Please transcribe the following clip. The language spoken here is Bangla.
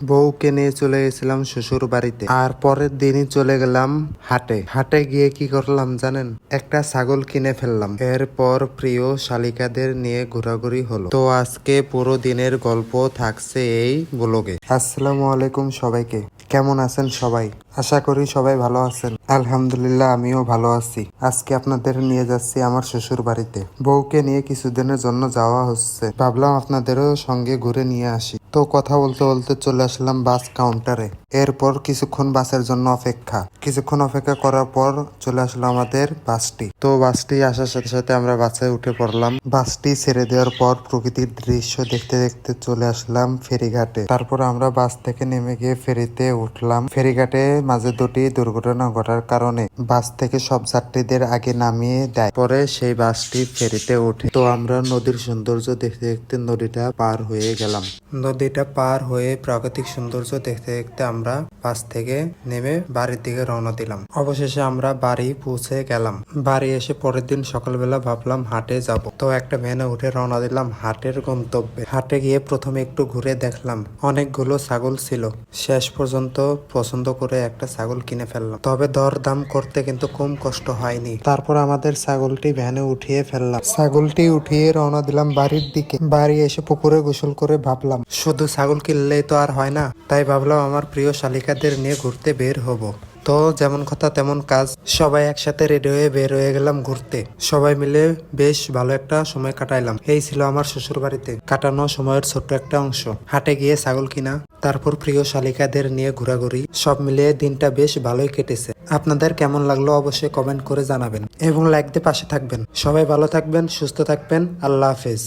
বউকে নিয়ে চলে গেছিলাম শ্বশুর বাড়িতে, আর পরের দিনই চলে গেলাম হাটে। হাটে গিয়ে কি করলাম জানেন? একটা ছাগল কিনে ফেললাম। এরপর প্রিয় শালিকাদের নিয়ে ঘোরাঘুরি হলো। তো আজকে পুরো দিনের গল্প থাকছে এই ব্লগে। আসসালামু আলাইকুম সবাইকে, কেমন আছেন সবাই? আশা করি সবাই ভালো আছেন। আলহামদুলিল্লাহ, আমিও ভালো আছি। আজকে আপনাদের নিয়ে যাচ্ছি আমার শ্বশুর বাড়িতে। বউকে নিয়ে কিছুদিনের জন্য যাওয়া হচ্ছে, ভাবলাম আপনাদেরও সঙ্গে ঘুরে নিয়ে আসি। তো কথা বলতে বলতে চলে আসলাম বাস কাউন্টারে। এরপর কিছুক্ষণ বাসের জন্য কিছুক্ষণ অপেক্ষা করার পর চলে আসলো আমাদের বাসটি। তো বাসটি আসার সাথে সাথে আমরা বাসে উঠে পড়লাম। বাসটি ছেড়ে দেওয়ার পর প্রকৃতির দৃশ্য দেখতে দেখতে চলে আসলাম ফেরিঘাটে। তারপর আমরা বাস থেকে নেমে গিয়ে ফেরিতে উঠলাম। ফেরিঘাটে মাঝে দুটি দুর্ঘটনা ঘটার কারণে বাস থেকে সব যাত্রীদের আগে নামিয়ে দেয়। পরে সেই বাসটি ফেরিতে উঠে। তো আমরা নদীর সৌন্দর্য দেখতে দেখতে নদীটা পার হয়ে গেলাম। নদীটা পার হয়ে প্রাকৃতিক সৌন্দর্য দেখতে দেখতে আমরা বাস থেকে নেমে বাড়ির দিকে রওনা দিলাম। অবশেষে আমরা বাড়ি পৌঁছে গেলাম। বাড়ি এসে পরের দিন সকালবেলা ভাবলাম হাটে যাব। তো একটা ভ্যানে উঠে রওনা দিলাম হাটের গন্তব্যে। হাটে গিয়ে প্রথমে একটু ঘুরে দেখলাম অনেকগুলো ছাগল ছিল। শেষ পর্যন্ত পছন্দ করে একটা ছাগল কিনে ফেললাম। তবে দর দাম করতে কিন্তু কম কষ্ট হয়নি। তারপর আমাদের ছাগলটি ভ্যানে উঠিয়ে ফেললাম। ছাগলটি উঠিয়ে রওনা দিলাম বাড়ির দিকে। বাড়ি এসে পুকুরে গোসল করে ভাবলাম শুধু ছাগল কিনলেই তো আর হয় না, তাই ভাবলাম আমার প্রিয় শালিকাদের নিয়ে ঘুরতে বের হব। তো যেমন কথা তেমন কাজ, সবাই একসাথে রেডি হয়ে বের হয়ে গেলাম ঘুরতে। সবাই মিলে বেশ ভালো একটা সময় কাটাইলাম। এই ছিল আমার শ্বশুর বাড়িতে কাটানো সময়ের ছোট্ট একটা অংশ। হাটে গিয়ে ছাগল কিনা, তারপর প্রিয় শালিকাদের নিয়ে ঘোরাঘুরি, সব মিলিয়ে দিনটা বেশ ভালোই কেটেছে। আপনাদের কেমন লাগলো অবশ্যই কমেন্ট করে জানাবেন এবং লাইক দিয়ে পাশে থাকবেন। সবাই ভালো থাকবেন, সুস্থ থাকবেন। আল্লাহ হাফেজ।